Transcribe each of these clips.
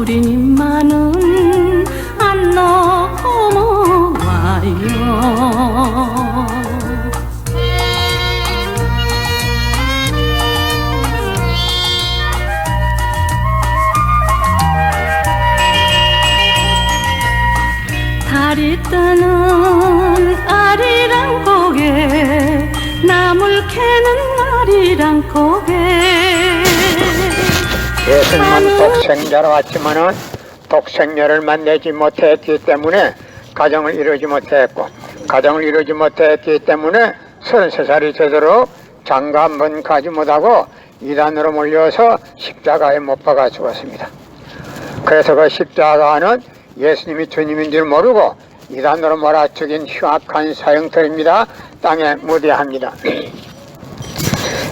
우리님만은 안 넘어와요. 달이 뜨는 아리랑 고개, 나물 캐는 아리랑 고개. 예수님은 독생자로 왔지만은 독생녀를 만나지 못했기 때문에 가정을 이루지 못했고, 가정을 이루지 못했기 때문에 33살이 되도록 장가 한 번 가지 못하고 이단으로 몰려서 십자가에 못 박아 죽었습니다. 그래서 그 십자가는 예수님이 주님인 줄 모르고 이단으로 몰아죽인 흉악한 사형터입니다. 땅에 무대합니다.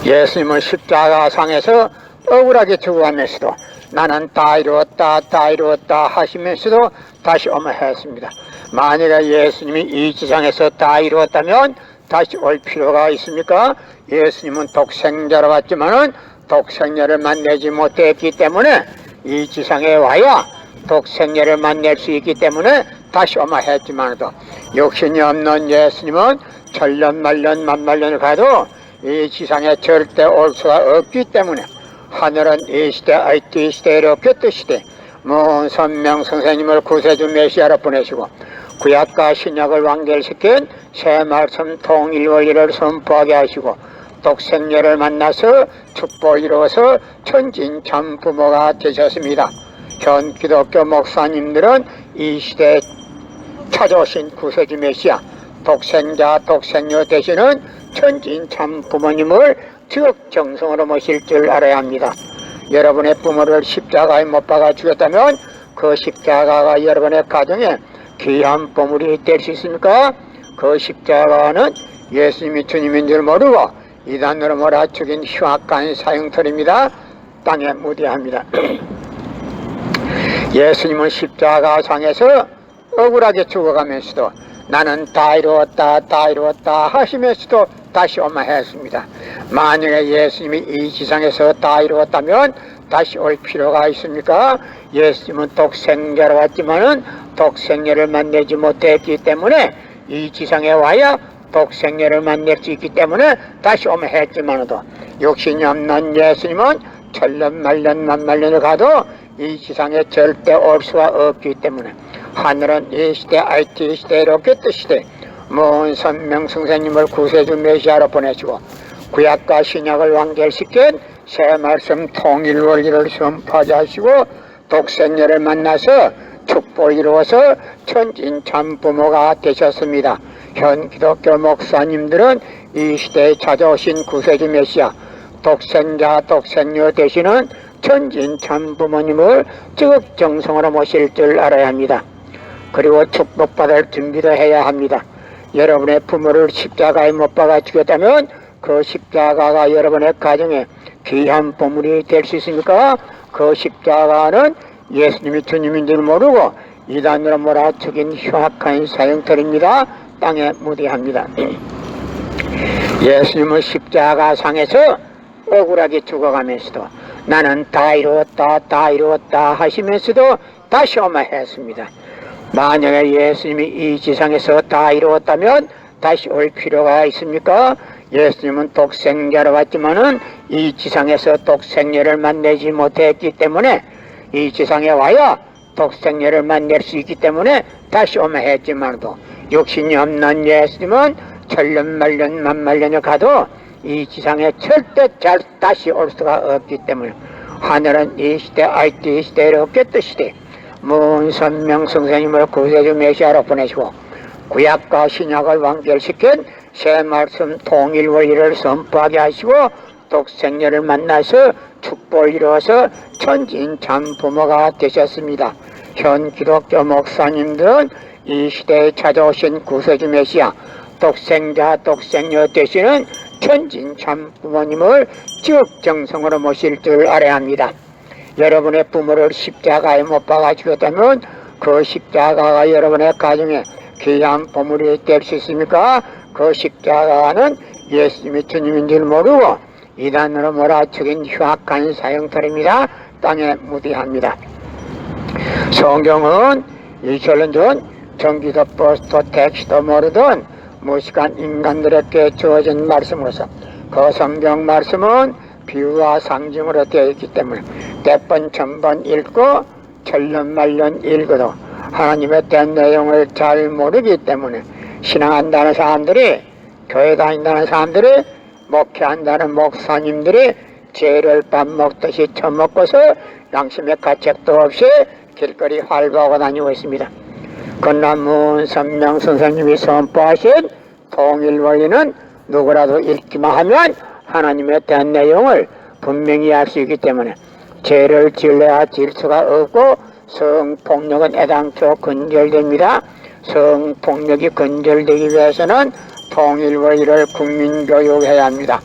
예수님은 십자가상에서 억울하게 죽어가면서도 나는 다 이루었다 하시면서도 다시 오매했습니다. 만약에 예수님이 이 지상에서 다 이루었다면 다시 올 필요가 있습니까? 예수님은 독생자로 왔지만은 독생녀를 만나지 못했기 때문에 이 지상에 와야 독생녀를 만날 수 있기 때문에 다시 오매했지만도 욕심이 없는 예수님은 천년 만년 만만년을 가도 이 지상에 절대 올 수가 없기 때문에 하늘은 이 시대 IT 시대로 꼈듯이되 먼 선명 선생님을 구세주 메시아로 보내시고 구약과 신약을 완결시킨 새 말씀 통일 원리를 선포하게 하시고 독생녀를 만나서 축복을 이루어서 천진 참 부모가 되셨습니다. 현 기독교 목사님들은 이 시대에 찾아오신 구세주 메시아 독생자 독생녀 되시는 천진 참 부모님을 지극정성으로 모실 줄 알아야 합니다. 여러분의 부모를 십자가에 못 박아 죽였다면 그 십자가가 여러분의 가정에 귀한 보물이 될 수 있습니까? 그 십자가는 예수님이 주님인 줄 모르고 이단으로 몰아 죽인 흉악한 사형터입니다. 땅에 무대합니다. 예수님은 십자가상에서 억울하게 죽어가면서도 나는 다 이루었다 하시면서도 다시 오매했습니다. 만약에 예수님이 이 지상에서 다 이루었다면 다시 올 필요가 있습니까? 예수님은 독생자로 왔지만은 독생녀를 만나지 못했기 때문에 이 지상에 와야 독생녀를 만날 수 있기 때문에 다시 오매했지만도 욕심이 없는 예수님은 천년 만년 만만년을 가도 이 지상에 절대 올 수가 없기 때문에 하늘은 이 시대 IT 시대로 꼈듯이되 먼 선명 선생님을 구세주 메시아로 보내시고 구약과 신약을 완결시킨 새 말씀 통일 원리를 선포하게 하시고 독생녀를 만나서 축복을 이루어서 천진 참 부모가 되셨습니다. 현 기독교 목사님들은 이 시대에 찾아오신 구세주 메시아 독생자 독생녀 되시는 천진 참 부모님을 지극정성으로 모실 줄 알아야 합니다. 그리고 축복받을 준비도 해야 합니다. 여러분의 부모를 십자가에 못 박아 죽였다면 그 십자가가 여러분의 가정에 귀한 보물이 될 수 있습니까? 그 십자가는 예수님이 주님인 줄 모르고 이단으로 몰아 죽인 흉악한 사형터입니다. 땅에 무대합니다. 예수님은 십자가상에서 억울하게 죽어가면서도 나는 다 이루었다 하시면서도 다시 오매했습니다. 만약에 예수님이 이 지상에서 다 이루었다면 다시 올 필요가 있습니까? 예수님은 독생자로 왔지만은 이 지상에서 독생녀를 만나지 못했기 때문에 이 지상에 와야 독생녀를 만날 수 있기 때문에 다시 오매했지만도 욕심이 없는 예수님은 천년 만년 만만년을 가도 이 지상에 절대 다시 올 수가 없기 때문에 하늘은 이 시대 IT 시대로 꼈듯이되 먼 선명 선생님을 구세주 메시아로 보내시고 구약과 신약을 완결시킨 새 말씀 통일 원리를 선포하게 하시고 독생녀를 만나서 축복을 이루어서 천진 참 부모가 되셨습니다. 현 기독교 목사님들은 이 시대에 찾아오신 구세주 메시아 독생자 독생녀 되시는 천진 참 부모님을 지극정성으로 모실 줄 알아야 합니다. 여러분의 부모를 십자가에 못 박아 죽였다면 그 십자가가 여러분의 가정에 귀한 보물이 될 수 있습니까? 그 십자가는 예수님이 주님인 줄 모르고 이단으로 몰아죽인 흉악한 사형터입니다. 땅에 무대합니다. 성경은 2000년 전 전기도 버스도 택시도 모르던 무식한 인간들에게 주어진 말씀으로서 그 성경 말씀은 비유와 상징으로 되어 있기 때문에 100번 1000번 읽고 천년만년 읽어도 하나님의 된 내용을 잘 모르기 때문에 신앙한다는 사람들이, 교회 다닌다는 사람들이, 목회한다는 목사님들이 죄를 밥 먹듯이 처먹고서 양심의 가책도 없이 길거리 활보하고 다니고 있습니다. 그러나 문선명 선생님이 선포하신 통일원리는 누구라도 읽기만 하면 하나님의 대한 내용을 분명히 알 수 있기 때문에 죄를 지을래야 지을 수가 없고 성폭력은 애당초 근절됩니다. 성폭력이 근절되기 위해서는 통일원리를 국민교육해야 합니다.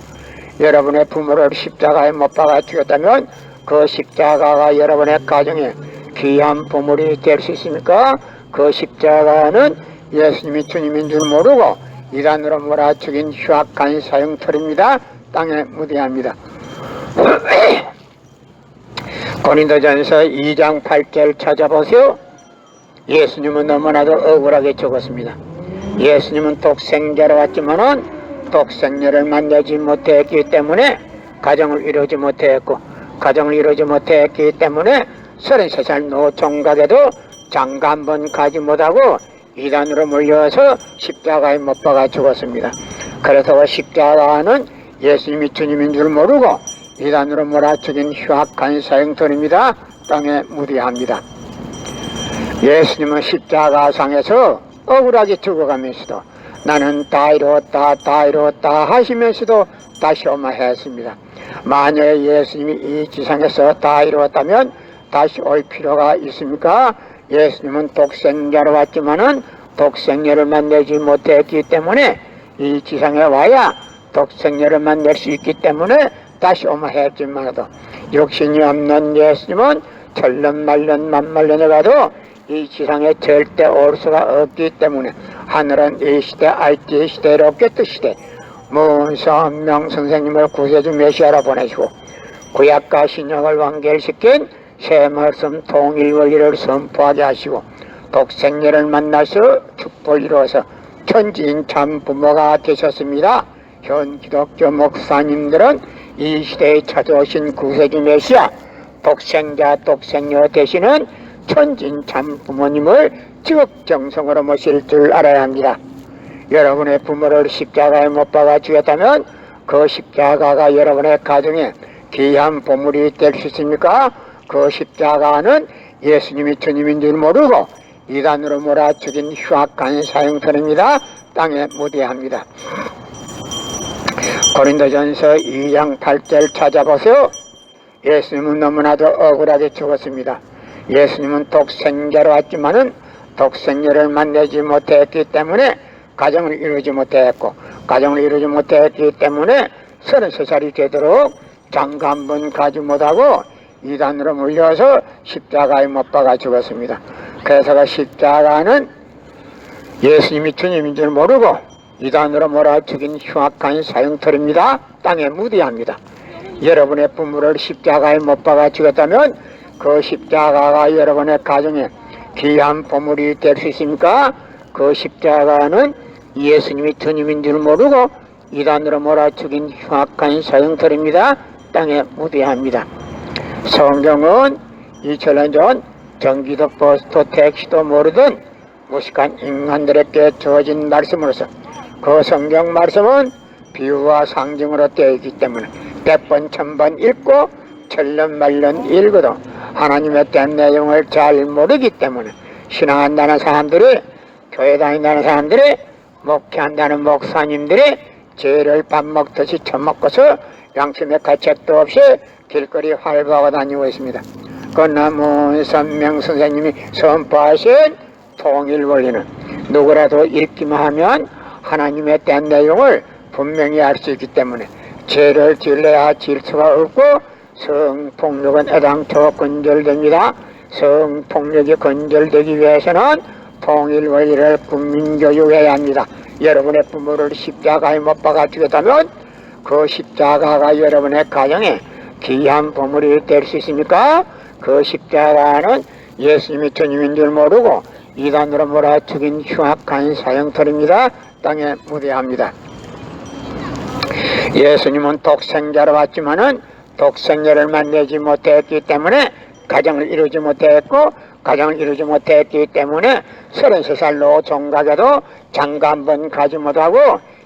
여러분의 부모를 십자가에 못 박아 죽였다면 그 십자가가 여러분의 가정에 귀한 보물이 될 수 있습니까? 그 십자가는 예수님이 주님인 줄 모르고 이단으로 몰아 죽인 흉악한 사형털입니다. 땅에 묻어야 합니다. 고린도전서 2장 8절 찾아보세요. 예수님은 너무나도 억울하게 죽었습니다. 예수님은 독생자로 왔지만은 독생녀를 만나지 못했기 때문에 가정을 이루지 못했고, 가정을 이루지 못했기 때문에 33살 노총각에도 장가 한 번 가지 못하고 이단으로 몰려서 십자가에 못 박아 죽었습니다. 그래서 십자가는 예수님이 주님인 줄 모르고 이단으로 몰아 죽인 흉악한 사형돌입니다. 땅에 묻어야 합니다. 예수님은 십자가상에서 억울하게 죽어가면서도 나는 다 이루었다 다 이루었다 하시면서도 다시 오마했습니다. 만약에 예수님이 이 지상에서 다 이루었다면 다시 올 필요가 있습니까? 예수님은 독생자로 왔지만은 독생녀를 만나지 못했기 때문에 이 지상에 와야 독생녀를 만날 수 있기 때문에 다시 오마했지만도 육신이 없는 예수님은 천년만년 만만년에 가도 이 지상에 절대 올 수가 없기 때문에 하늘은 이 시대 알지 시대로 깨뜨시되 문선명 선생님을 구세주 메시아로 보내시고 구약과 신약을 완결시킨 새 말씀 통일원리를 선포하게 하시고 독생녀를 만나서 축복을 이루어서 천지인 참 부모가 되셨습니다. 현 기독교 목사님들은 이 시대에 찾아오신 구세주 메시아 독생자 독생녀 되시는 천진 참 부모님을 지극정성으로 모실 줄 알아야 합니다. 여러분의 부모를 십자가에 못 박아 죽였다면 그 십자가가 여러분의 가정에 귀한 보물이 될 수 있습니까? 그 십자가는 예수님이 주님인 줄 모르고 이단으로 몰아 죽인 흉악한 사형터입니다. 땅에 묻어야 합니다. 고린도전서 2장 8절 찾아보세요. 예수님은 너무나도 억울하게 죽었습니다. 예수님은 독생자로 왔지만은 독생녀를 만나지 못했기 때문에 가정을 이루지 못했고, 가정을 이루지 못했기 때문에 33살이 되도록 장가 한 번 가지 못하고 이단으로 물려서 십자가에 못 박아 죽었습니다. 그래서 그 십자가는 예수님이 주님인 줄 모르고 이단으로 몰아 죽인 흉악한 사형털입니다. 땅에 묻어야 합니다. 여러분의 부모를 십자가에 못 박아 죽였다면 그 십자가가 여러분의 가정에 귀한 보물이 될 수 있습니까? 그 십자가는 예수님이 주님인 줄 모르고 이단으로 몰아 죽인 흉악한 사형털입니다. 땅에 묻어야 합니다. 성경은 2000년 전 전기도 버스도 택시도 모르던 무식한 인간들에게 주어진 말씀으로서 그 성경 말씀은 비유와 상징으로 되어 있기 때문에 100번 1000번 읽고 천년만년 읽어도 하나님의 된 내용을 잘 모르기 때문에 신앙한다는 사람들이, 교회 다닌다는 사람들이, 목회한다는 목사님들이 죄를 밥 먹듯이 처먹고서 양심의 가책도 없이 길거리 활보하고 다니고 있습니다. 그러나 문선명 선생님이 선포하신 통일원리는 누구라도 읽기만 하면 하나님의 된 내용을 분명히 알 수 있기 때문에 죄를 지을래야 지을 수가 없고 성폭력은 애당초 근절됩니다. 성폭력이 근절되기 위해서는 통일원리를 국민교육해야 합니다. 여러분의 부모를 십자가에 못 박아 죽였다면 그 십자가가 여러분의 가정에 귀한 보물이 될 수 있습니까? 그 십자가는 예수님이 주님인 줄 모르고 이단으로 몰아죽인 흉악한 사형털입니다. 땅에 무대합니다. 예수님은 독생자로 왔지만은 독생자를 만나지 못했기 때문에 가정을 이루지 못했고, 가정을 이루지 못했기 때문에 33살로 종각에도 장가 한 번 가지 못하고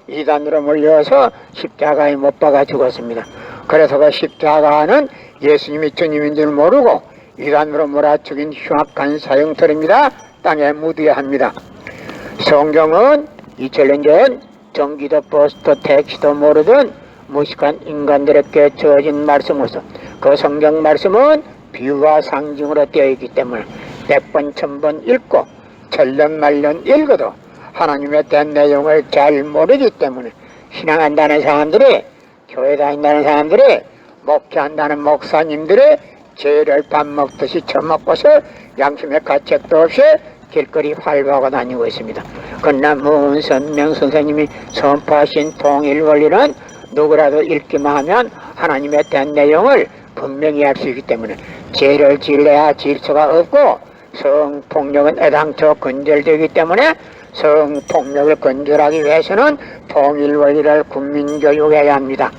이단으로 몰려서 십자가에 못 박아 죽었습니다. 그래서 그 십자가는 예수님이 주님인 줄 모르고 이단으로 몰아 죽인 흉악한 사형털입니다. 땅에 묻어야 성경은 2000년 전 전기도 버스도 택시도 모르던 무식한 인간들에게 주어진 말씀으로서 그 성경 말씀은 비유와 상징으로 되어 있기 때문에 100번 1000번 읽고 천년만년 읽어도 하나님에 대한 내용을 잘 모르기 때문에 신앙한다는 사람들이, 교회 다닌다는 사람들이, 목회한다는 목사님들이 죄를 밥 먹듯이 처먹고서 양심의 가책도 없이 길거리 활보하고 다니고 있습니다. 그러나 문선명 선생님이 선포하신 통일 원리는 누구라도 읽기만 하면 하나님에 대한 내용을 분명히 알 수 있기 때문에 죄를 지을래야 질서가 없고, 성폭력은 애당초 근절되기 때문에 성폭력을 근절하기 위해서는 통일 원리를 국민교육해야 합니다.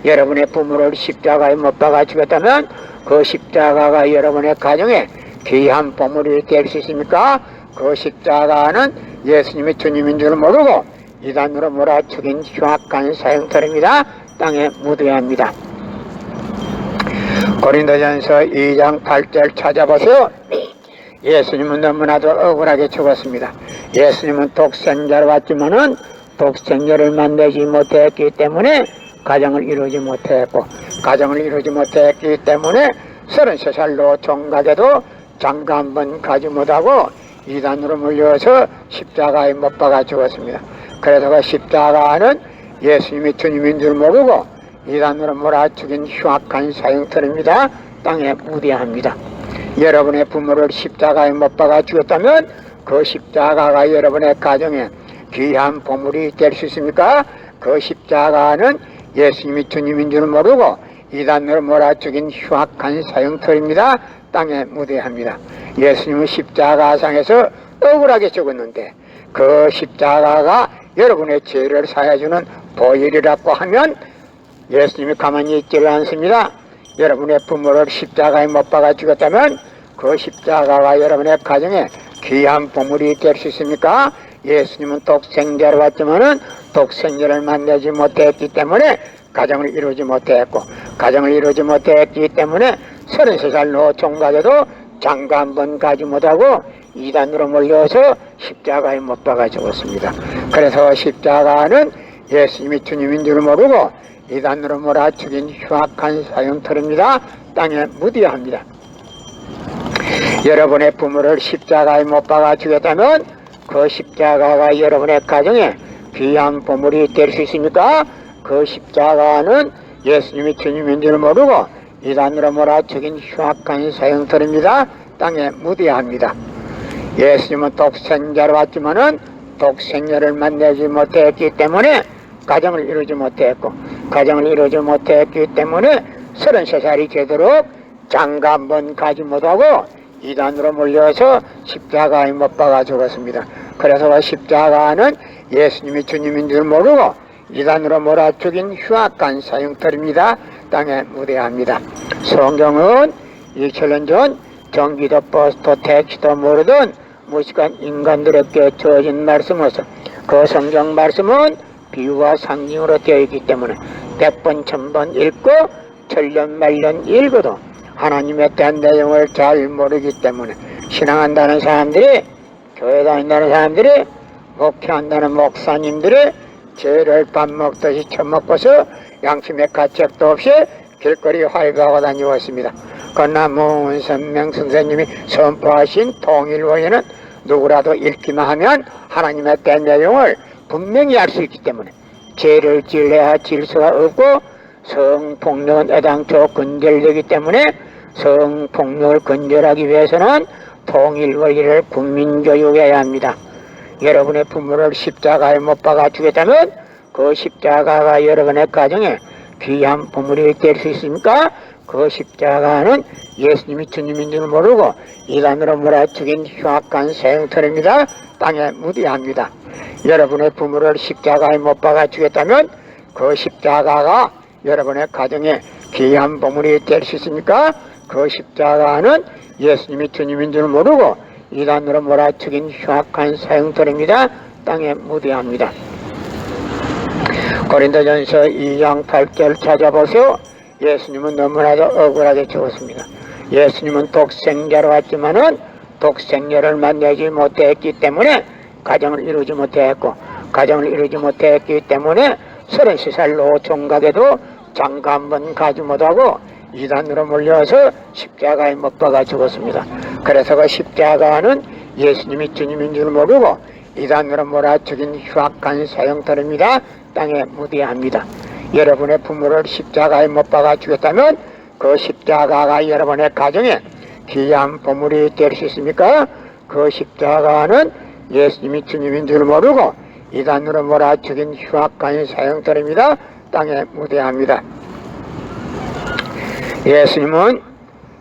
여러분의 부모를 십자가에 못 박아 죽였다면 그 십자가가 여러분의 가정에 귀한 보물이 될 수 있습니까? 그 십자가는 예수님이 주님인 줄 모르고 이단으로 몰아 죽인 흉악한 사형털입니다. 땅에 묻어야 합니다. 고린도전서 2장 8절 찾아보세요. 예수님은 너무나도 억울하게 죽었습니다. 예수님은 독생자로 왔지만은 독생자를 만나지 못했기 때문에 가정을 이루지 못했고, 가정을 이루지 못했기 때문에 33살로 종각에도 장가 한 번 가지 못하고 이단으로 물려서 십자가에 못 박아 죽었습니다. 그래서 그 십자가는 예수님이 주님인 줄 모르고 이단으로 몰아 죽인 흉악한 사형털입니다. 땅에 묻어야 합니다. 여러분의 부모를 십자가에 못 박아 죽였다면 그 십자가가 여러분의 가정에 귀한 보물이 될 수 있습니까? 그 십자가는 예수님이 주님인 줄 모르고 이단으로 몰아 죽인 흉악한 사형털입니다. 땅에 묻어야 합니다. 예수님은 십자가상에서 억울하게 죽었는데 그 십자가가 여러분의 죄를 사해주는 보혈이라고 하면 예수님이 가만히 있지를 않습니다. 여러분의 부모를 십자가에 못 박아 죽였다면 그 십자가가 여러분의 가정에 귀한 보물이 될 수 있습니까? 예수님은 독생자로 왔지만은 독생자를 만나지 못했기 때문에 가정을 이루지 못했고, 가정을 이루지 못했기 때문에 33살로 종각에도 장가 한 번 가지 못하고 이단으로 몰려서 십자가에 못 박아 죽었습니다. 그래서 십자가는 예수님이 주님인 줄 모르고 이단으로 몰아 죽인 흉악한 사형털입니다. 땅에 묻어야 합니다. 여러분의 부모를 십자가에 못 박아 죽였다면 그 십자가가 여러분의 가정에 귀한 보물이 될 수 있습니까? 그 십자가는 예수님이 주님인 줄 모르고 이단으로 몰아 죽인 흉악한 사형털입니다. 땅에 묻어야 합니다. 예수님은 독생자로 왔지만은 독생자를 만나지 못했기 때문에 가정을 이루지 못했고, 가정을 이루지 못했기 때문에 33살이 되도록 장가 한 번 가지 못하고 이단으로 몰려서 십자가에 못 박아 죽었습니다. 그래서 그 십자가는 예수님이 주님인 줄 모르고 이단으로 몰아 죽인 흉악한 사형털입니다. 땅에 묻어야 합니다. 성경은 2000년 전 전기도 버스도 택시도 모르던 무식한 인간들에게 주어진 말씀으로서 그 성경 말씀은 비유와 상징으로 되어 있기 때문에 100번 1000번 읽고 천년만년 읽어도 하나님에 대한 내용을 잘 모르기 때문에 신앙한다는 사람들이, 교회 다닌다는 사람들이, 목회한다는 목사님들이 죄를 밥 먹듯이 처먹고서 양심의 가책도 없이 길거리 활보하고 다니고 있습니다. 그러나 문선명 선생님이 선포하신 통일원리는 누구라도 읽기만 하면 하나님에 대한 내용을 분명히 알 수 있기 때문에 죄를 지을래야 질서가 없고, 성폭력은 애당초 근절되기 때문에 성폭력을 근절하기 위해서는 통일원리를 국민교육해야 합니다. 여러분의 부모를 십자가에 못 박아 죽였다면 그 십자가가 여러분의 가정에 귀한 보물이 될 수 있습니까? 그 십자가는 예수님이 주님인 줄 모르고 이단으로 몰아죽인 흉악한 새 형틀입니다. 땅에 묻어야합니다. 여러분의 부모를 십자가에 못 박아 주겠다면 그 십자가가 여러분의 가정에 귀한 보물이 될 수 있습니까? 그 십자가는 예수님이 주님인 줄 모르고 이단으로 몰아죽인 흉악한 새 형틀입니다. 땅에 묻어야합니다. 고린도전서 2장 8절 찾아보세요. 예수님은 너무나도 억울하게 죽었습니다. 예수님은 독생자로 왔지만은 독생자를 만나지 못했기 때문에 가정을 이루지 못했고, 가정을 이루지 못했기 때문에 33살 노총각에도 장가 한 번 가지 못하고 이단으로 몰려서 십자가에 못 박아 죽었습니다. 그래서 그 십자가는 예수님이 주님인 줄 모르고 이단으로 몰아 죽인 흉악한 사형터입니다. 땅에 묻어야합니다. 여러분의 부모를 십자가에 못 박아 주겠다면 그 십자가가 여러분의 가정에 귀한 보물이 될 수 있습니까? 그 십자가는 예수님이 주님인 줄 모르고 이단으로 몰아 죽인 흉악한 사형터입니다. 땅에 묻어야합니다. 예수님은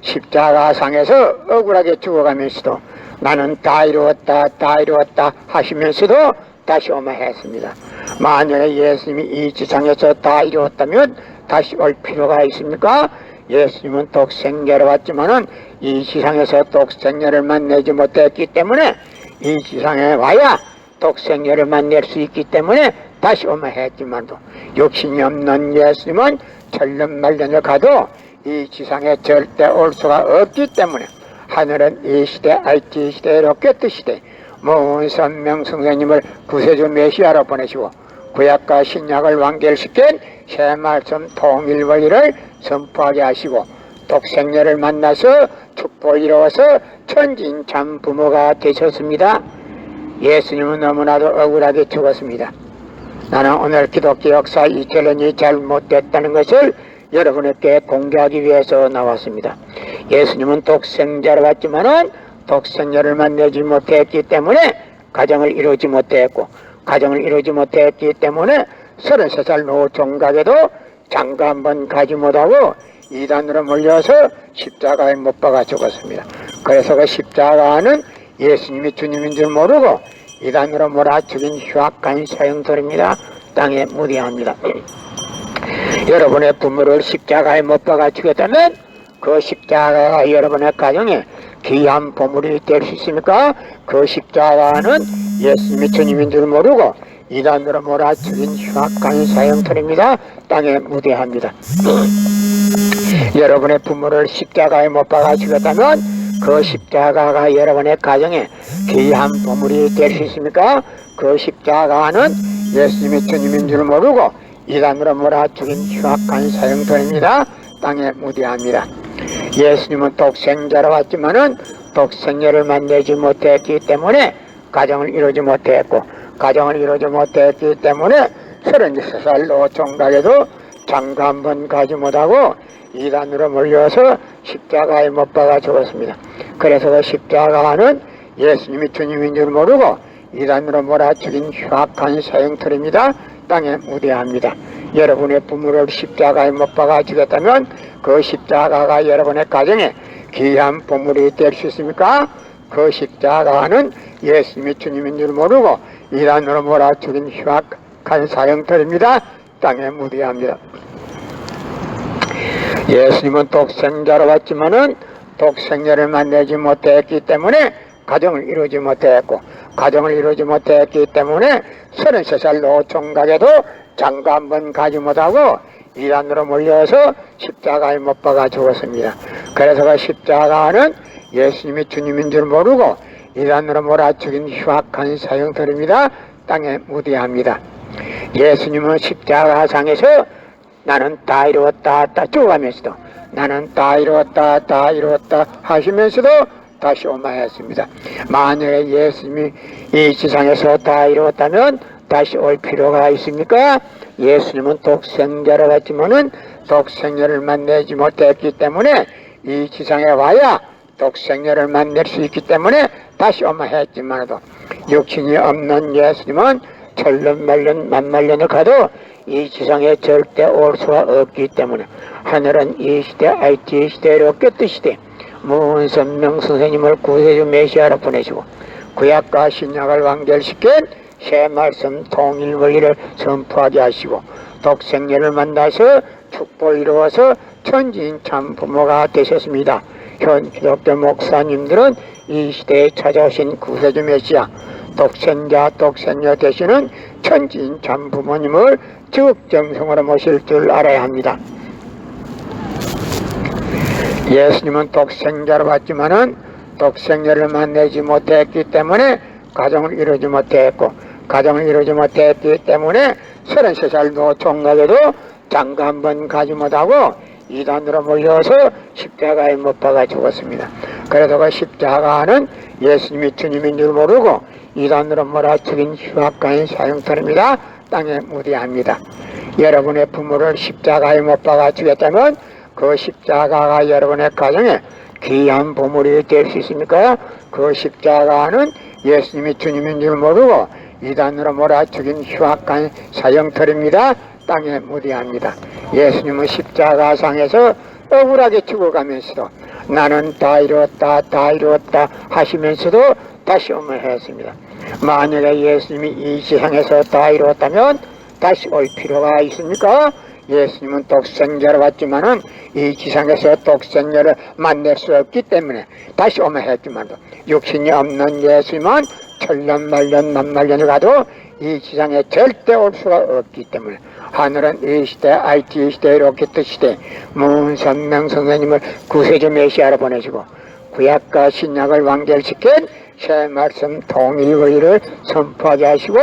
십자가상에서 억울하게 죽어가면서도 나는 다 이루었다 다 이루었다 하시면서도 다시 오마 했습니다. 만약에 예수님이 이 지상에서 다 이루었다면 다시 올 필요가 있습니까? 예수님은 독생자로 왔지만은 이 지상에서 독생자를 만나지 못했기 때문에 이 지상에 와야 독생자를 만날 수 있기 때문에 다시 오마 했지만도 욕심이 없는 예수님은 천년만년을 가도 이 지상에 절대 올 수가 없기 때문에 하늘은 이 시대 IT 시대 로켓 시대 모은 선명 성령님을 구세주 메시아로 보내시고 구약과 신약을 완결시킨 새 말씀 통일 원리를 선포하게 하시고 독생녀를 만나서 축복을 이루어서 천진참 부모가 되셨습니다. 예수님은 너무나도 억울하게 죽었습니다. 나는 오늘 기독교 역사 이태원이 잘못됐다는 것을 여러분에게 공개하기 위해서 나왔습니다. 예수님은 독생자로 왔지만은 독생자를 만나지 못했기 때문에 가정을 이루지 못했고, 가정을 이루지 못했기 때문에 33살 노총각에도 장가 한 번 가지 못하고 이단으로 몰려서 십자가에 못 박아 죽었습니다. 그래서 그 십자가는 예수님이 주님인 줄 모르고 이단으로 몰아 죽인 흉악한 사형돌입니다. 땅에 묻어야합니다. 여러분의 부모를 십자가에 못 박아 죽였다면 그 십자가가 여러분의 가정에 귀한 보물이 될 수 있습니까? 그 십자가는 예수님이 주님인 줄 모르고 이단으로 몰아 죽인 흉악한 사형돌입니다. 땅에 묻어야합니다. 여러분의 부모를 십자가에 못 박아 죽였다면 그 십자가가 여러분의 가정에 귀한 보물이 될 수 있습니까? 그 십자가는 예수님이 주님인 줄 모르고 이단으로 몰아 죽인 흉악한 사형돌입니다. 땅에 묻어야합니다. 예수님은 독생자로 왔지만은 독생자를 만나지 못했기 때문에 가정을 이루지 못했고, 가정을 이루지 못했기 때문에 33살 노총각에도 장가 한 번 가지 못하고 이단으로 몰려서 십자가에 못 박아 죽었습니다. 그래서 그 십자가는 예수님이 주님인 줄 모르고 이단으로 몰아 죽인 흉악한 사형틀입니다. 땅에 묻어야합니다. 여러분의 부모를 십자가에 못 박아 죽였다면 그 십자가가 여러분의 가정에 귀한 보물이 될 수 있습니까? 그 십자가는 예수님이 주님인 줄 모르고 이단으로 몰아 죽인 흉악한 사형틀입니다. 땅에 묻어야합니다. 예수님은 독생자로 왔지만은 독생자를 만나지 못했기 때문에 가정을 이루지 못했고, 가정을 이루지 못했기 때문에 33살 노총각에도 장가 한 번 가지 못하고 이단으로 몰려서 십자가에 못 박아 죽었습니다. 그래서 그 십자가는 예수님이 주님인 줄 모르고 이단으로 몰아 죽인 흉악한 사형틀입니다. 땅에 묻어야합니다. 예수님은 십자가상에서 나는 다 이루었다 다 죽어가면서도 나는 다 이루었다 다 이루었다 하시면서도 다시 오마했습니다. 만약에 예수님이 이 지상에서 다 이루었다면 다시 올 필요가 있습니까? 예수님은 독생자로 왔지만은 독생자를 만나지 못했기 때문에 이 지상에 와야 독생자를 만날 수 있기 때문에 다시 오마했지만도 육신이 없는 예수님은 천년 만년 만만년을 가도 이 지상에 절대 올 수가 없기 때문에 하늘은 이 시대 IT 시대로 껴뜨시되 문선명 선생님을 구세주 메시아로 보내시고 구약과 신약을 완결시킨 새 말씀 통일 원리를 선포하게 하시고 독생녀를 만나서 축복을 이루어서 천지인 참 부모가 되셨습니다. 현 기독교 목사님들은 이 시대에 찾아오신 구세주 메시아 독생자 독생녀 되시는 천지인 참 부모님을 적정성으로 모실 줄 알아야 합니다. 예수님은 독생자로 왔지만은 독생녀를 만나지 못했기 때문에 가정을 이루지 못했고 가정을 이루지 못했기 때문에 33살 노총각에도 장가 한 번 가지 못하고 이단으로 몰려서 십자가에 못 박아 죽었습니다. 그래도 그 십자가는 예수님이 주님인 줄 모르고 이단으로 몰아죽인 흉악한 사형터입니다. 땅에 무대합니다. 여러분의 부모를 십자가에 못 박아 죽였다면 그 십자가가 여러분의 가정에 귀한 보물이 될 수 있습니까? 그 십자가는 예수님이 주님인 줄 모르고 이단으로 몰아 죽인 흉악한 사형터입니다. 땅에 무대합니다. 예수님은 십자가상에서 억울하게 죽어가면서도 나는 다 이루었다 다 이루었다 하시면서도 다시 오면 했습니다. 만약에 예수님이 이 세상에서 다 이루었다면 다시 올 필요가 있습니까? 예수님은 독생자로 왔지만은 이 지상에서 독생자를 만날 수 없기 때문에 다시 오면 했지만도 육신이 없는 예수님은 천년 만년 만만년을 가도 이 지상에 절대 올 수가 없기 때문에 하늘은 이 시대 IT 시대 로켓 시대 문선명 선생님을 구세주 메시아로 보내시고 구약과 신약을 완결시킨 새 말씀 통일 원리를 선포하게 하시고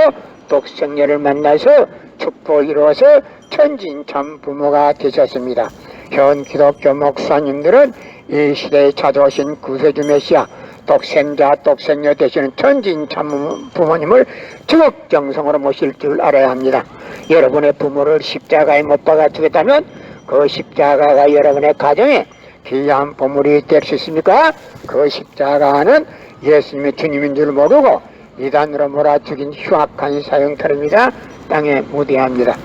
독생녀를 만나서 축복을 이루어서 천지인 참 부모가 되셨습니다. 현 기독교 목사님들은 이 시대에 찾아오신 구세주 메시아 독생자 독생녀 되시는 천지인 참 부모님을 적정성으로 모실 줄 알아야 합니다. 여러분의 부모를 십자가에 못 박아 주겠다면 그 십자가가 여러분의 가정에 귀한 보물이 될 수 있습니까? 그 십자가는 예수님이 주님인 줄 모르고 이단으로 몰아 죽인 흉악한 사형터입니다. 땅에 무대합니다.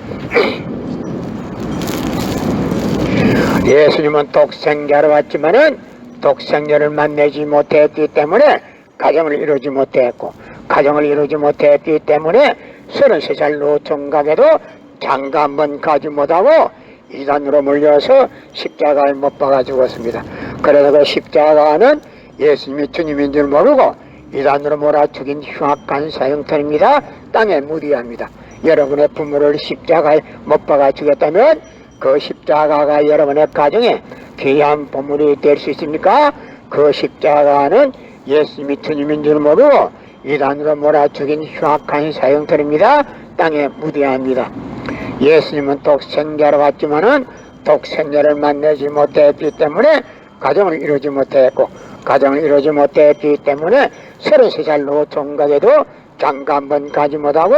예수님은 독생자로 왔지만은 독생자를 만나지 못했기 때문에 가정을 이루지 못했고 가정을 이루지 못했기 때문에 33살 노총각에도 장가 한 번 가지 못하고 이단으로 몰려서 십자가에 못 박아 죽었습니다. 그래서 그 십자가는 예수님이 주님인 줄 모르고 이단으로 몰아 죽인 흉악한 사형터입니다. 땅에 무디합니다. 여러분의 부모를 십자가에 못 박아 죽였다면 그 십자가가 여러분의 가정에 귀한 보물이 될 수 있습니까? 그 십자가는 예수님이 주님인 줄 모르고 이단으로 몰아 죽인 흉악한 사형터입니다. 땅에 무대합니다. 예수님은 독생자로 왔지만은 독생자를 만나지 못했기 때문에 가정을 이루지 못했고 가정을 이루지 못했기 때문에 33살 노총각에도 장가 한 번 가지 못하고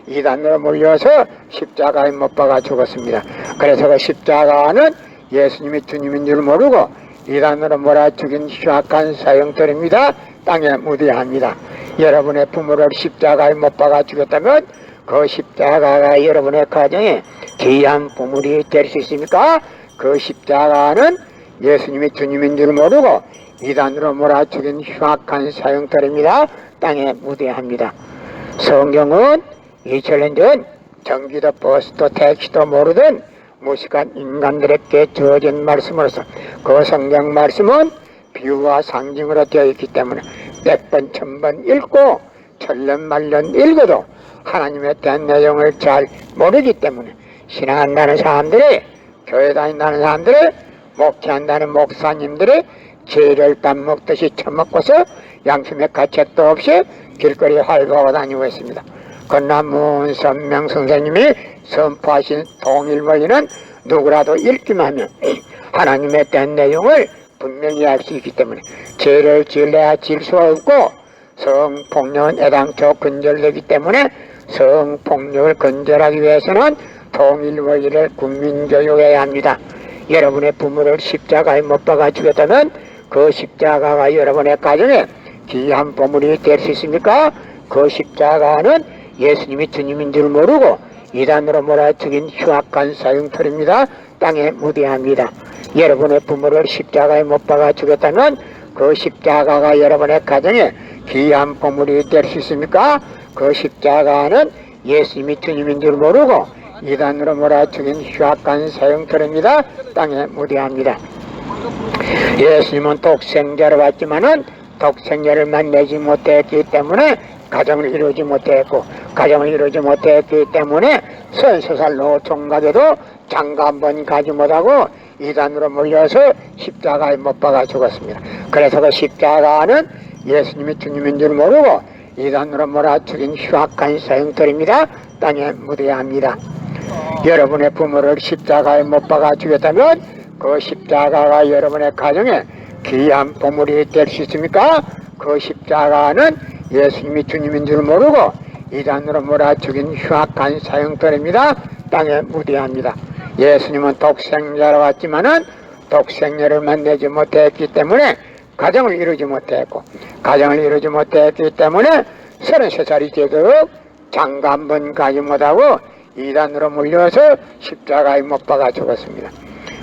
이단으로 몰려서 십자가에 못 박아 죽었습니다. 그래서 그 십자가는 예수님이 주님인 줄 모르고 이단으로 몰아 죽인 흉악한 사형터입니다. 땅에 무대합니다. 여러분의 부모를 십자가에 못 박아 죽였다면 그 십자가가 여러분의 가정에 귀한 보물이 될 수 있습니까? 그 십자가는 예수님이 주님인 줄 모르고 이단으로 몰아 죽인 흉악한 사형터입니다. 땅에 무대합니다. 성경은 2000년 전 전기도 버스도 택시도 모르던 무식한 인간들에게 주어진 말씀으로서 그 성경 말씀은 비유와 상징으로 되어 있기 때문에 100번 1000번 읽고 천년만년 읽어도 하나님에 대한 내용을 잘 모르기 때문에 신앙한다는 사람들이 교회 다닌다는 사람들이 목회한다는 목사님들이 죄를 밥 먹듯이 처먹고서 양심의 가책도 없이 길거리에 활보하고 다니고 있습니다. 그러나 문선명 선생님이 선포하신 통일원리는 누구라도 읽기만 하면 하나님에 대한 내용을 분명히 알 수 있기 때문에 죄를 지을래야 지을 수가 없고 성폭력은 애당초 근절되기 때문에 성폭력을 근절하기 위해서는 통일원리를 국민교육해야 합니다. 여러분의 부모를 십자가에 못 박아 죽였다면 그 십자가가 여러분의 가정에 귀한 보물이 될 수 있습니까? 그 십자가는 예수님이 주님인 줄 모르고 이단으로 몰아죽인 흉악한 사형털입니다. 땅에 무대합니다. 여러분의 부모를 십자가에 못 박아 죽였다면 그 십자가가 여러분의 가정에 귀한 보물이 될 수 있습니까? 그 십자가는 예수님이 주님인 줄 모르고 이단으로 몰아죽인 흉악한 사형털입니다. 땅에 무대합니다. 예수님은 독생자로 왔지만은 독생자를 만나지 못했기 때문에 가정을 이루지 못했고, 가정을 이루지 못했기 때문에 33살 노총각에도 장가 한 번 가지 못하고 이단으로 몰려서 십자가에 못 박아 죽었습니다. 그래서 그 십자가는 예수님이 주님인 줄 모르고 이단으로 몰아 죽인 흉악한 사형털입니다. 땅에 묻어야 합니다. 여러분의 부모를 십자가에 못 박아 죽였다면 그 십자가가 여러분의 가정에 귀한 보물이 될 수 있습니까? 그 십자가는 예수님이 주님인 줄 모르고 이단으로 몰아 죽인 흉악한 사형털입니다. 땅에 묻어야 합니다. 예수님은 독생자로 왔지만은 독생자를 만나지 못했기 때문에 가정을 이루지 못했고, 가정을 이루지 못했기 때문에 33살이 되도록 장가 한 번 가지 못하고 이단으로 물려서 십자가에 못 박아 죽었습니다.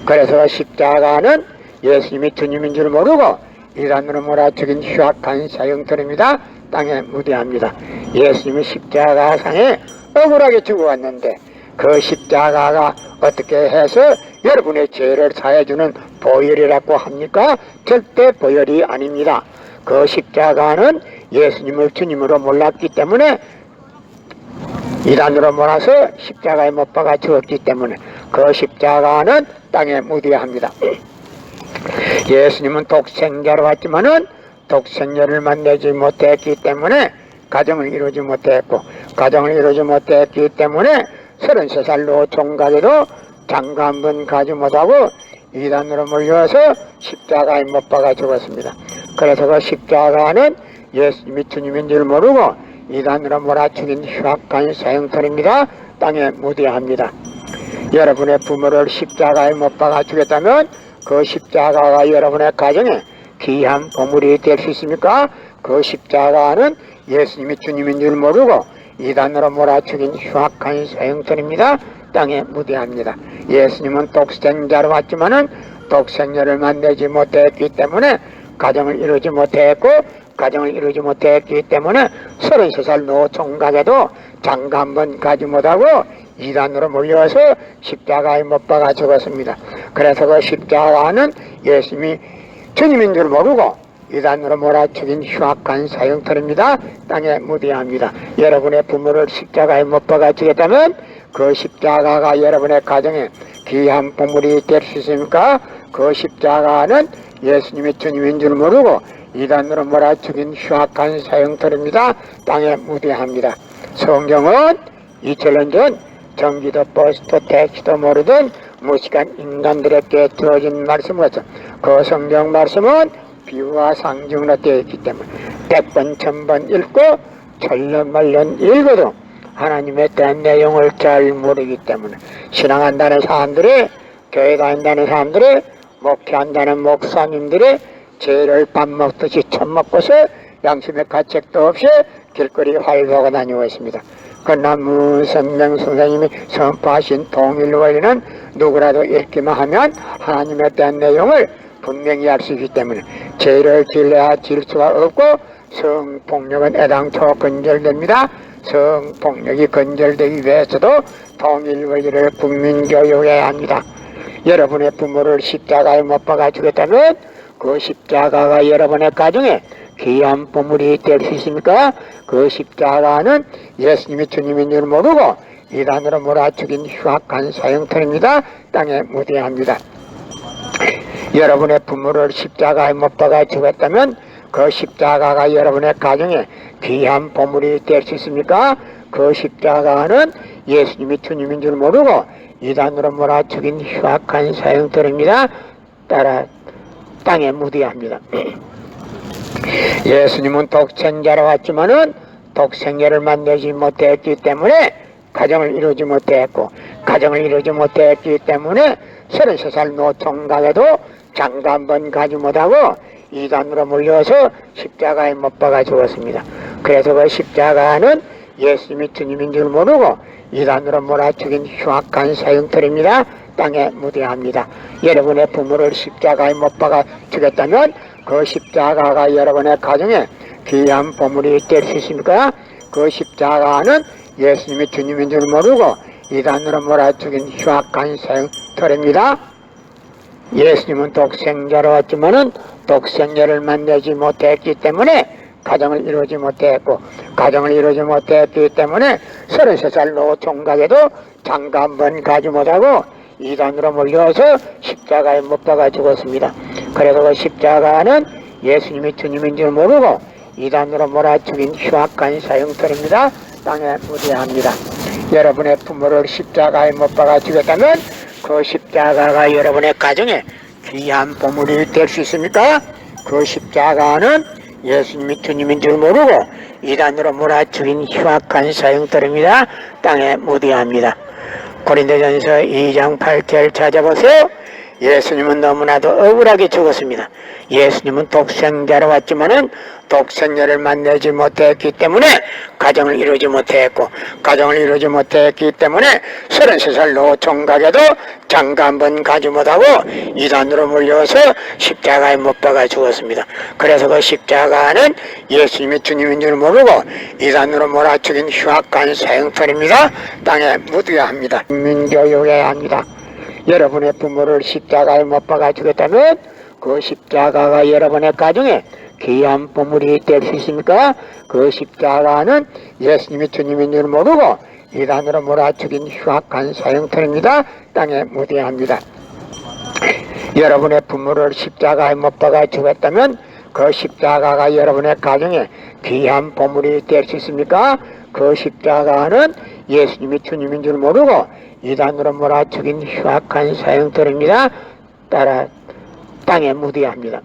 그래서 십자가는 예수님이 주님인 줄 모르고 이단으로 몰아 죽인 흉악한 사형털입니다. 땅에 무대합니다. 예수님이 십자가상에 억울하게 죽어왔는데 그 십자가가 어떻게 해서 여러분의 죄를 사해주는 보혈이라고 합니까? 절대 보혈이 아닙니다. 그 십자가는 예수님을 주님으로 몰랐기 때문에 이단으로 몰아서 십자가에 못 박아 죽었기 때문에 그 십자가는 땅에 묻어야 합니다. 예수님은 독생자로 왔지만은 독생자를 만나지 못했기 때문에 가정을 이루지 못했고, 가정을 이루지 못했기 때문에 33살 노총각에도 장가 한 번 가지 못하고 이단으로 몰려서 십자가에 못 박아 죽었습니다. 그래서 그 십자가는 예수님이 주님인 줄 모르고 이단으로 몰아 죽인 흉악한 사형털입니다. 땅에 묻어야 합니다. 여러분의 부모를 십자가에 못 박아 죽였다면 그 십자가가 여러분의 가정에 귀한 보물이 될 수 있습니까? 그 십자가는 예수님이 주님인 줄 모르고 이단으로 몰아 죽인 흉악한 사형털입니다. 땅에 묻어야 합니다. 예수님은 독생자로 왔지만은 독생자를 만나지 못했기 때문에 가정을 이루지 못했고, 가정을 이루지 못했기 때문에 33살 노총각에도 장가 한 번 가지 못하고 이단으로 몰려서 십자가에 못 박아 죽었습니다. 그래서 그 십자가는 예수님이 주님인 줄 모르고 이단으로 몰아 죽인 흉악한 사형털입니다. 땅에 묻어야 합니다. 여러분의 부모를 십자가에 못 박아 죽였다면 그 십자가가 여러분의 가정에 귀한 보물이 될 수 있습니까? 그 십자가는 예수님이 주님인 줄 모르고 이단으로 몰아 죽인 흉악한 사형털입니다. 땅에 묻어야 합니다. 성경은 2000년 전 전기도 버스도 택시도 모르던 무식한 인간들에게 주어진 말씀으로서 그 성경 말씀은 비유와 상징으로 되어 있기 때문에 100번 1000번 읽고 천년만년 읽어도 하나님에 대한 내용을 잘 모르기 때문에 신앙한다는 사람들이, 교회 다닌다는 사람들이, 목회한다는 목사님들이 죄를 밥 먹듯이 처먹고서 양심의 가책도 없이 길거리 활보하고 다니고 있습니다. 그러나 문선명 선생님이 선포하신 통일 원리는 누구라도 읽기만 하면 하나님에 대한 내용을 분명히 알 수 있기 때문에 죄를 질러야 질 수가 없고 성폭력은 애당초 건절됩니다. 성폭력이 건절되기 위해서도 통일 원리를 국민교육해야 합니다. 여러분의 부모를 십자가에 못 박아 죽였다면 그 십자가가 여러분의 가정에 귀한 보물이 될 수 있습니까? 그 십자가는 예수님이 주님인 줄 모르고 이단으로 몰아 죽인 흉악한 사형털입니다. 땅에 묻어야 합니다. 여러분의 부모를 십자가에 못 박아 죽였다면 그 십자가가 여러분의 가정에 귀한 보물이 될 수 있습니까? 그 십자가는 예수님이 주님인 줄 모르고 이단으로 몰아 죽인 흉악한 사형털입니다. 따라 땅에 묻어야 합니다. 예수님은 독생자로 왔지만은 독생자를 만나지 못했기 때문에 가정을 이루지 못했고, 가정을 이루지 못했기 때문에 33살 노총각에도 장가 한 번 가지 못하고 이단으로 몰려서 십자가에 못 박아 죽었습니다. 그래서 그 십자가는 예수님이 주님인 줄 모르고 이단으로 몰아죽인 흉악한 사형터입니다. 땅에 묻어야 여러분의 부모를 십자가에 못 박아 죽였다면 그 십자가가 여러분의 가정에 귀한 보물이 될 수 있습니까? 그 십자가는 예수님이 주님인 줄 모르고 이단으로 몰아죽인 흉악한 사형터입니다. 예수님은 독생자로 왔지만은 독생자를 만나지 못했기 때문에 가정을 이루지 못했고, 가정을 이루지 못했기 때문에 33살 노총각에도 장가 한 번 가지 못하고 이단으로 몰려서 십자가에 못 박아 죽었습니다. 그래서 그 십자가는 예수님이 주님인 줄 모르고 이단으로 몰아 죽인 흉악한 사형터입니다. 땅에 묻어야 합니다. 여러분의 부모를 십자가에 못 박아 죽였다면 그 십자가가 여러분의 가정에 귀한 보물이 될 수 있습니까? 그 십자가는 예수님이 주님인 줄 모르고 이단으로 몰아죽인 흉악한 사형터입니다. 땅에 묻어야 합니다. 고린도전서 2장 8절 찾아보세요. 예수님은 너무나도 억울하게 죽었습니다. 예수님은 독생자로 왔지만은 독생자를 만나지 못했기 때문에 가정을 이루지 못했고, 가정을 이루지 못했기 때문에 33살 노총각에도 장가 한 번 가지 못하고 이단으로 몰려서 십자가에 못 박아 죽었습니다. 그래서 그 십자가는 예수님이 주님인 줄 모르고 이단으로 몰아죽인 흉악한 사형터입니다. 땅에 묻어야 합니다. 민교육해야 합니다. 여러분의 부모를 십자가에 못 박아 죽였다면 그 십자가가 여러분의 가정에 귀한 보물이 될 수 있습니까? 그 십자가는 예수님이 주님인 줄 모르고 이단으로 몰아죽인 흉악한 사형터입니다. 땅에 묻어야 합니다. 여러분의 부모를 십자가에 못 박아 죽였다면 그 십자가가 여러분의 가정에 귀한 보물이 될 수 있습니까? 그 십자가는 예수님이 주님인 줄 모르고 이단으로 몰아죽인 흉악한 사형터입니다. 따라 땅에 묻어야 합니다.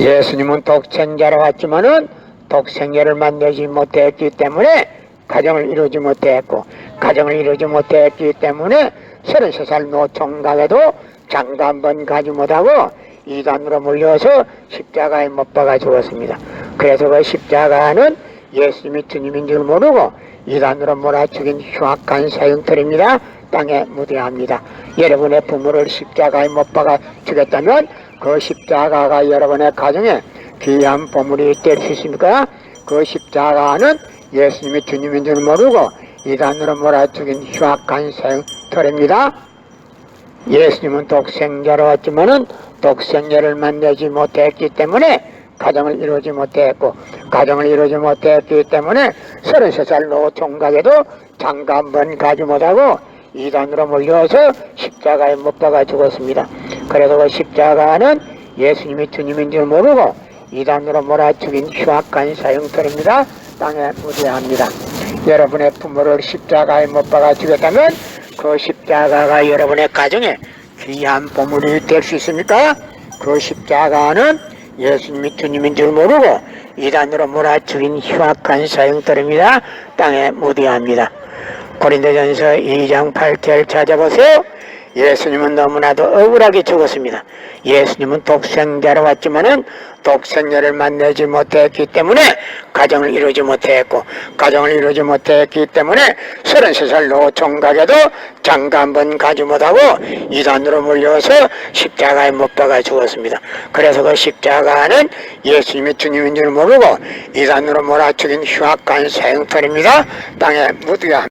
예수님은 독생자로 왔지만은 독생자를 만나지 못했기 때문에 가정을 이루지 못했고, 가정을 이루지 못했기 때문에 33살 노총각에도 장가 한 번 가지 못하고 이단으로 몰려서 십자가에 못 박아 죽었습니다. 그래서 그 십자가는 예수님이 주님인 줄 모르고 이단으로 몰아죽인 흉악한 사형터입니다. 땅에 묻어야 합니다. 여러분의 부모를 십자가에 못 박아 죽였다면 그 십자가가 여러분의 가정에 귀한 보물이 될 수 있습니까? 그 십자가는 예수님이 주님인 줄 모르고 이단으로 몰아죽인 흉악한 사형터입니다. 예수님은 독생자로 왔지만은 독생자를 만나지 못했기 때문에 가정을 이루지 못했고, 가정을 이루지 못했기 때문에 33살 노총각에도 장가 한 번 가지 못하고 이단으로 몰려서 십자가에 못 박아 죽었습니다. 그래서 그 십자가는 예수님이 주님인 줄 모르고 이단으로 몰아죽인 흉악한 사형터입니다. 땅에 묻어야 합니다. 여러분의 부모를 십자가에 못 박아 죽였다면 그 십자가가 여러분의 가정에 귀한 보물이 될 수 있습니까? 그 십자가는 예수님이 주님인 줄 모르고 이단으로 몰아죽인 흉악한 사형터입니다. 땅에 묻어야 합니다. 고린도전서 2장 8절 찾아보세요. 예수님은 너무나도 억울하게 죽었습니다. 예수님은 독생자로 왔지만은 독생자를 만나지 못했기 때문에 가정을 이루지 못했고, 가정을 이루지 못했기 때문에 33살 노총각에도 장가 한 번 가지 못하고 이단으로 몰려서 십자가에 못 박아 죽었습니다. 그래서 그 십자가는 예수님이 주님인 줄 모르고 이단으로 몰아죽인 흉악한 사형터입니다. 땅에 묻어야 합니다.